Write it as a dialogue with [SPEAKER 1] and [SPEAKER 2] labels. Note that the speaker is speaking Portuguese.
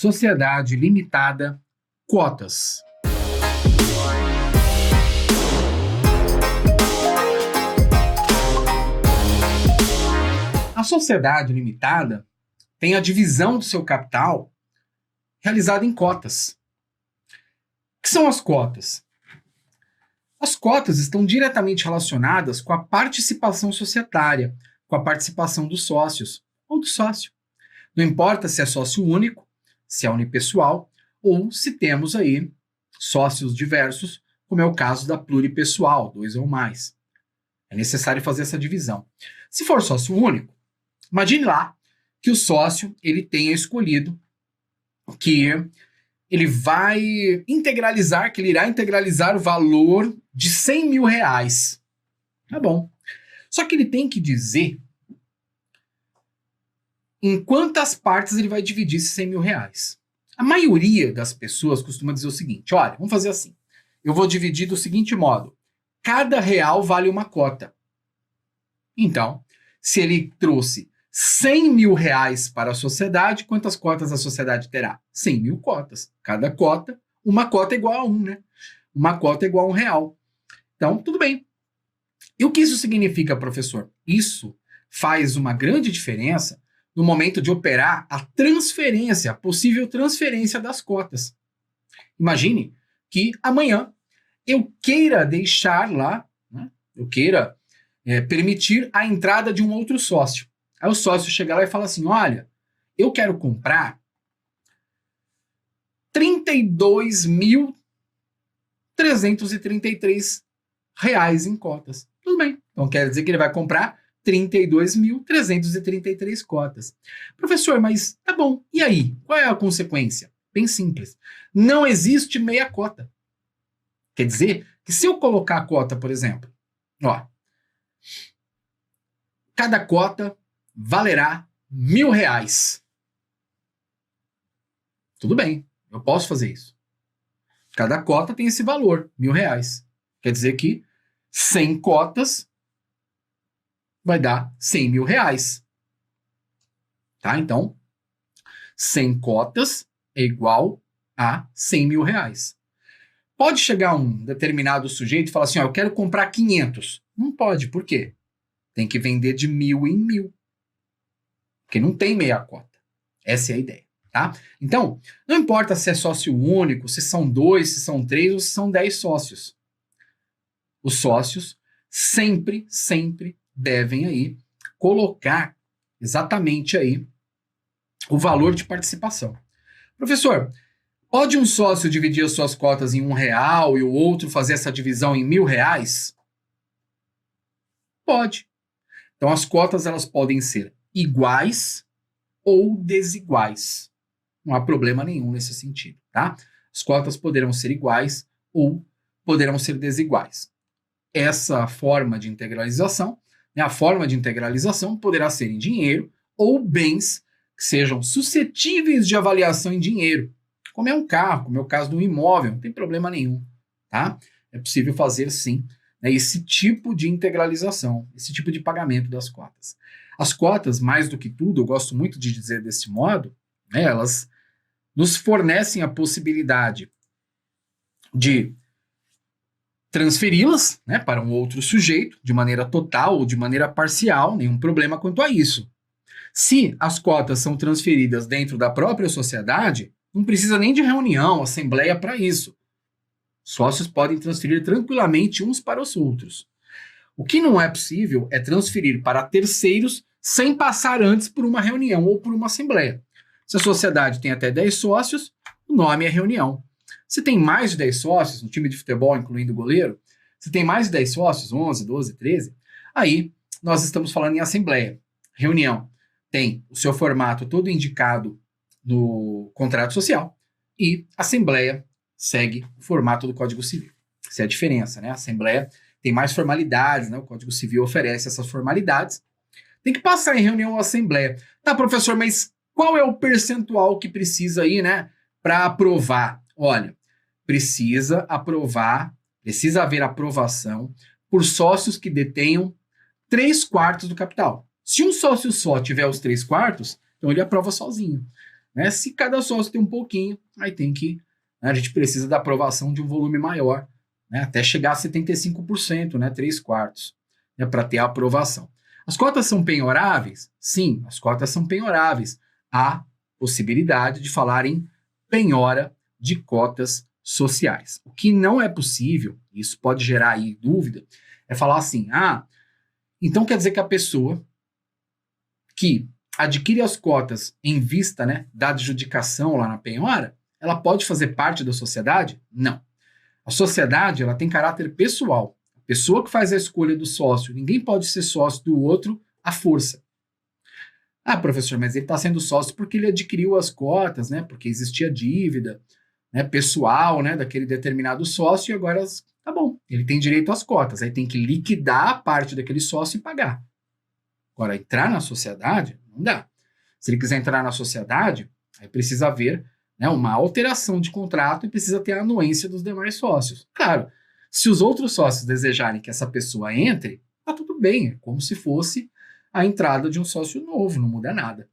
[SPEAKER 1] Sociedade limitada, cotas. A sociedade limitada tem a divisão do seu capital realizada em cotas. O que são as cotas? As cotas estão diretamente relacionadas com a participação societária, com a participação dos sócios ou do sócio. Não importa se é sócio único, se é unipessoal, ou se temos aí sócios diversos, como é o caso da pluripessoal, 2 ou mais. É necessário fazer essa divisão. Se for sócio único, imagine lá que o sócio ele tenha escolhido que ele vai integralizar, que ele irá integralizar o valor de 100 mil reais. Tá bom. Só que ele tem que dizer em quantas partes ele vai dividir esses 100 mil reais. A maioria das pessoas costuma dizer o seguinte, olha, vamos fazer assim, eu vou dividir do seguinte modo, cada real vale uma cota. Então, se ele trouxe 100 mil reais para a sociedade, quantas cotas a sociedade terá? 100 mil cotas. Cada cota, uma cota é igual a 1, né? Uma cota é igual a R$1. Então, tudo bem. E o que isso significa, professor? Isso faz uma grande diferença no momento de operar a transferência, a possível transferência das cotas. Imagine que amanhã eu queira deixar lá, né? Eu queira permitir a entrada de um outro sócio. Aí o sócio chega lá e fala assim, olha, eu quero comprar 32.333 reais em cotas. Tudo bem. Então quer dizer que ele vai comprar 32.333 cotas. Professor, mas tá bom. E aí? Qual é a consequência? Bem simples. Não existe meia cota. Quer dizer que se eu colocar a cota, por exemplo, ó, cada cota valerá R$1.000. Tudo bem, eu posso fazer isso. Cada cota tem esse valor, R$1.000. Quer dizer que 100 cotas vai dar 100 mil reais. Tá? Então, 100 cotas é igual a 100 mil reais. Pode chegar um determinado sujeito e falar assim, ó, eu quero comprar 500. Não pode, por quê? Tem que vender de 1.000 em 1.000. Porque não tem meia cota. Essa é a ideia, tá? Então, não importa se é sócio único, se são 2, se são 3 ou se são 10 sócios. Os sócios sempre devem aí colocar exatamente aí o valor de participação. Professor, pode um sócio dividir as suas cotas em R$1 e o outro fazer essa divisão em R$1.000? Pode. Então, as cotas elas podem ser iguais ou desiguais. Não há problema nenhum nesse sentido, tá? As cotas poderão ser iguais ou poderão ser desiguais. Essa forma de integralização, né, a forma de integralização poderá ser em dinheiro ou bens que sejam suscetíveis de avaliação em dinheiro, como é um carro, como é o caso do imóvel, não tem problema nenhum, tá? É possível fazer, sim, né, esse tipo de integralização, esse tipo de pagamento das cotas. As cotas, mais do que tudo, eu gosto muito de dizer desse modo, né, elas nos fornecem a possibilidade de transferi-las, né, para um outro sujeito, de maneira total ou de maneira parcial, nenhum problema quanto a isso. Se as cotas são transferidas dentro da própria sociedade, não precisa nem de reunião, assembleia para isso. Sócios podem transferir tranquilamente uns para os outros. O que não é possível é transferir para terceiros sem passar antes por uma reunião ou por uma assembleia. Se a sociedade tem até 10 sócios, o nome é reunião. Se tem mais de 10 sócios, um time de futebol, incluindo o goleiro, se tem mais de 10 sócios, 11, 12, 13, aí nós estamos falando em assembleia. Reunião tem o seu formato todo indicado no contrato social e assembleia segue o formato do Código Civil. Essa é a diferença, né? A assembleia tem mais formalidades, né? O Código Civil oferece essas formalidades. Tem que passar em reunião ou assembleia. Tá, professor, mas qual é o percentual que precisa aí, né, para aprovar? Olha, precisa haver aprovação por sócios que detenham 3/4 do capital. Se um sócio só tiver os 3/4, então ele aprova sozinho. né? Se cada sócio tem um pouquinho, aí tem que, né, a gente precisa da aprovação de um volume maior, né, até chegar a 75%, né, 3/4, né, para ter a aprovação. As cotas são penhoráveis? Sim, as cotas são penhoráveis. Há possibilidade de falar em penhora de cotas sociais. O que não é possível, isso pode gerar aí dúvida, é falar assim, então quer dizer que a pessoa que adquire as cotas em vista, né, da adjudicação lá na penhora, ela pode fazer parte da sociedade? Não. A sociedade, ela tem caráter pessoal. A pessoa que faz a escolha do sócio, ninguém pode ser sócio do outro à força. Professor, mas ele está sendo sócio porque ele adquiriu as cotas, né, porque existia dívida, né, pessoal, né, daquele determinado sócio, e agora, tá bom, ele tem direito às cotas, aí tem que liquidar a parte daquele sócio e pagar. Agora, entrar na sociedade, não dá. Se ele quiser entrar na sociedade, aí precisa haver, né, uma alteração de contrato e precisa ter a anuência dos demais sócios. Claro, se os outros sócios desejarem que essa pessoa entre, tá tudo bem, é como se fosse a entrada de um sócio novo, não muda nada.